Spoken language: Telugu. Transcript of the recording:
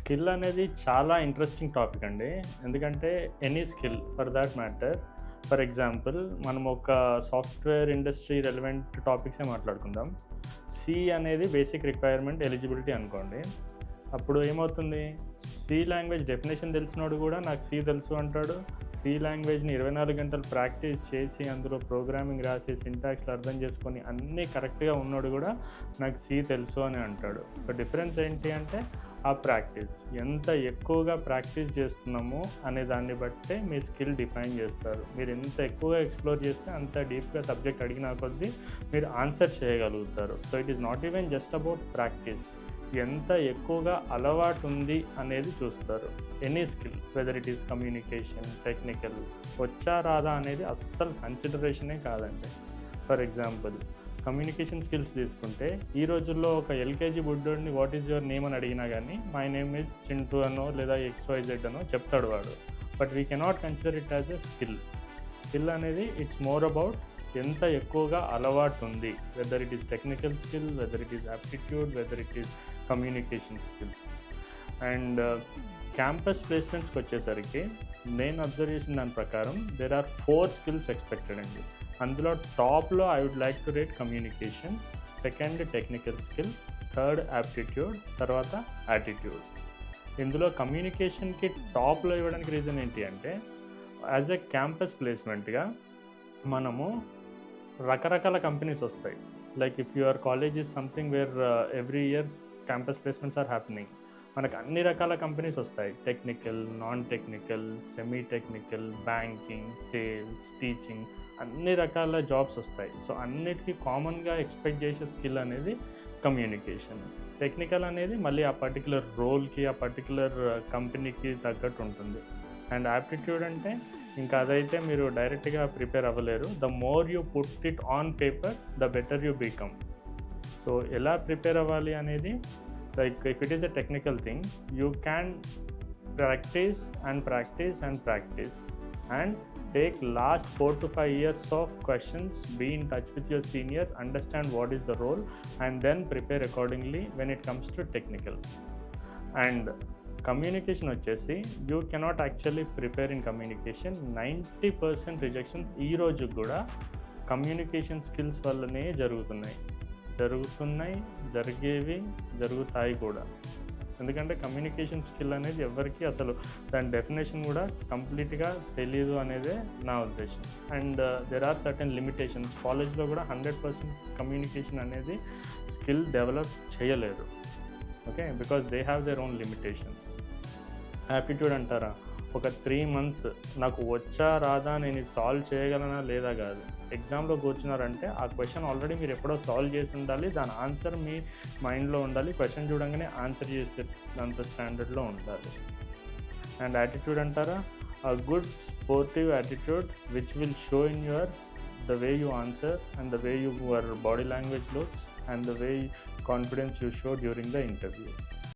స్కిల్ అనేది చాలా ఇంట్రెస్టింగ్ టాపిక్ అండి. ఎందుకంటే any skill for thought matter. For example మనం ఒక సాఫ్ట్‌వేర్ ఇండస్ట్రీ రెలెవెంట్ టాపిక్సే మాట్లాడుకుందాం. సి అనేది బేసిక్ రిక్వైర్మెంట్ ఎలిజిబిలిటీ అనుకోండి. అప్పుడు ఏమవుతుంది? సి లాంగ్వేజ్ డెఫినిషన్ తెలిసినోడు గూడా నాకు సి తెలుసు అంటాడు. సి లాంగ్వేజ్‌ని 24 గంటలు ప్రాక్టీస్ చేసి అందులో ప్రోగ్రామింగ్ రాసి సింటాక్స్‌లు అర్థం చేసుకొని అన్నీ కరెక్ట్‌గా ఉన్నోడు గూడా నాకు సి తెలుసు అని అంటాడు. సో డిఫరెన్స్ ఏంటి అంటే ఆ ప్రాక్టీస్. ఎంత ఎక్కువగా ప్రాక్టీస్ చేస్తున్నామో అనే దాన్ని బట్టే మీ స్కిల్ డిఫైన్ చేస్తారు. మీరు ఎంత ఎక్కువగా ఎక్స్‌ప్లోర్ చేస్తే అంత డీప్‌గా సబ్జెక్ట్ అడిగిన కొద్దీ మీరు ఆన్సర్ చేయగలుగుతారు. So it is not even just about practice. ఎంత ఎక్కువగా అలవాటు ఉంది అనేది చూస్తారు. Any skill whether it is communication, technical, వచ్చా రాదా అనేది అస్సలు కన్సిడరేషనే కాదండి. ఫర్ ఎగ్జాంపుల్ కమ్యూనికేషన్ స్కిల్స్ తీసుకుంటే ఈ రోజుల్లో ఒక ఎల్‌కేజీ బుడ్డోడిని వాట్ ఈజ్ యువర్ నేమ్ అని అడిగినా కానీ మై నేమ్ ఈజ్ చింటూ అనో లేదా XYZ అనో చెప్తాడు వాడు. But we cannot consider it as a skill. Skill అనేది ఇట్స్ మోర్ అబౌట్ ఎంత ఎక్కువగా అలవాటు ఉంది. Whether it is technical skill, whether it is aptitude, whether it is communication skills. And campus ప్లేస్మెంట్స్కి వచ్చేసరికి నేను అబ్జర్వ్ చేసిన దాని ప్రకారం దేర్ ఆర్ 4 స్కిల్స్ ఎక్స్పెక్టెడ్ అండి. అందులో టాప్‌లో I would like to rate communication, second technical skill, third aptitude, తర్వాత యాటిట్యూడ్. ఇందులో కమ్యూనికేషన్‌కి టాప్‌లో ఇవ్వడానికి రీజన్ ఏంటి అంటే యాజ్ ఎ క్యాంపస్ ప్లేస్మెంట్‌గా మనము రకరకాల కంపెనీస్ వస్తాయి. Like if your college is something where every year campus placements are happening. మనకు అన్ని రకాల కంపెనీస్ వస్తాయి. Technical, non technical, semi technical, banking, sales, teaching, అన్ని రకాల జాబ్స్ వస్తాయి. సో అన్నిటికీ కామన్గా ఎక్స్పెక్ట్ చేసే స్కిల్ అనేది కమ్యూనికేషన్. టెక్నికల్ అనేది మళ్ళీ ఆ పర్టికులర్ రోల్కి, ఆ పర్టికులర్ కంపెనీకి తగ్గట్టు ఉంటుంది. అండ్ యాప్టిట్యూడ్ అంటే ఇంకా అదైతే మీరు డైరెక్ట్గా ప్రిపేర్ అవ్వలేరు. The more you put it on paper the better you become. So ఎలా ప్రిపేర్ అవ్వాలి అనేది like if it is a technical thing you can practice and practice and practice and take last 4 to 5 years of questions, be in touch with your seniors, understand what is the role and then prepare accordingly when it comes to technical. And communication వచ్చేసి you cannot actually prepare in communication. 90% rejections ఈ రోజు కూడా కమ్యూనికేషన్ స్కిల్స్ వల్లనే జరుగుతాయి కూడా. ఎందుకంటే కమ్యూనికేషన్ స్కిల్ అనేది ఎవరికి అసలు దాని డెఫినేషన్ కూడా కంప్లీట్గా తెలియదు అనేదే నా ఉద్దేశం. And there are certain limitations. కాలేజ్లో కూడా 100% కమ్యూనికేషన్ అనేది స్కిల్ డెవలప్ చేయలేరు. Okay, because they have their own limitations. Aptitude అంటారా, ఒక 3 months నాకు వచ్చా రాదా, నేను ఇది సాల్వ్ చేయగలనా లేదా కాదు. ఎగ్జామ్లో కూర్చున్నారంటే ఆ క్వశ్చన్ ఆల్రెడీ మీరు ఎప్పుడో సాల్వ్ చేసి ఉండాలి, దాని ఆన్సర్ మీ మైండ్లో ఉండాలి, క్వశ్చన్ చూడంగానే ఆన్సర్ చేసే అంత స్టాండర్డ్లో ఉండాలి. అండ్ యాటిట్యూడ్ అంటారా, a good sportive attitude which will show in the way you answer and the way your body language looks and the way confidence you show during the interview.